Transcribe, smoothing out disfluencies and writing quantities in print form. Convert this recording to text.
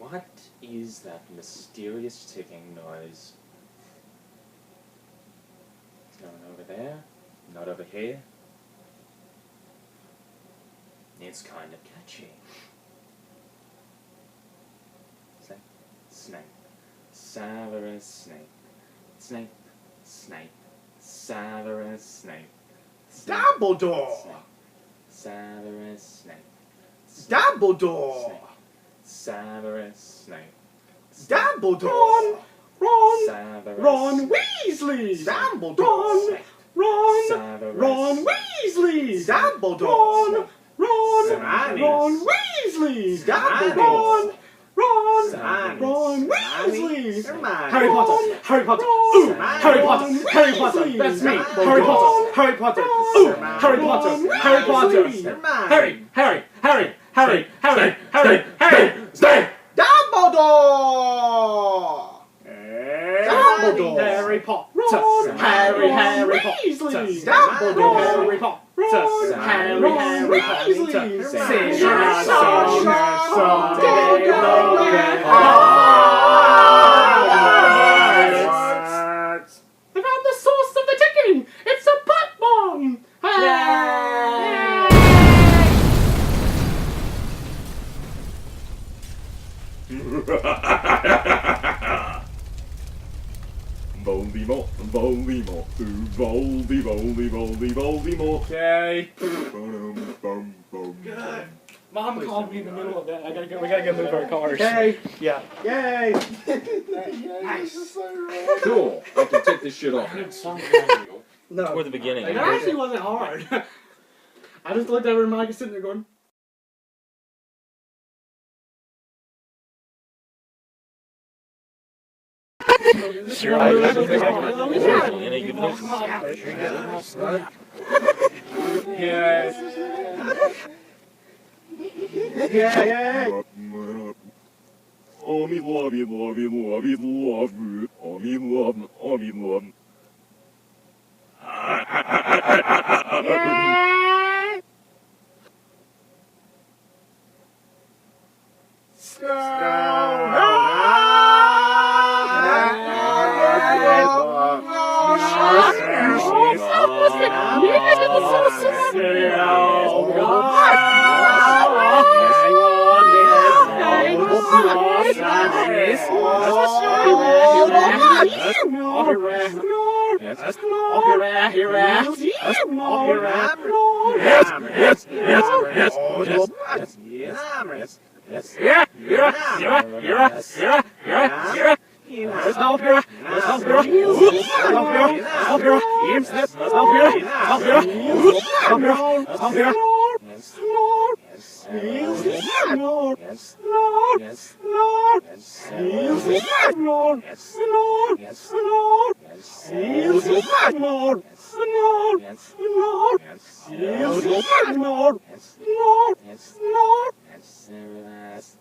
What is that mysterious ticking noise? It's going over there, not over here. It's kind of catchy. Snape, Snape, Severus Snape, Snape, Snape, Severus Snape, Dumbledore! Severus Snape, Dumbledore! Severus Snape, Dumbledore! Ron Weasley! Dumbledore! Ron Weasley! Dumbledore! Ron Weasley! Dumbledore! Ron Weasley! Hermione! Harry Potter! Ooh! Harry Potter! That's me! Harry Potter! Ooh! Harry Potter! Harry! Stay! Dumbledore! Dumbledore! Harry Potter! Harry Weasley! Dumbledore! Harry Potter! Harry Weasley! I found the source of the ticking! It's a butt bomb! Voldemort, Voldemort, Voldemort. Okay. Bum, bum. Mom called me in the middle of that. We gotta go move our cars. Okay. Yeah. Yay! Nice. Cool. I can take this shit off. No. Toward the beginning. It actually wasn't hard. I just looked over and Mike is sitting there going, Yeah. Oh, me love you, love you, love you, love you. Oh, me love, oh, me love.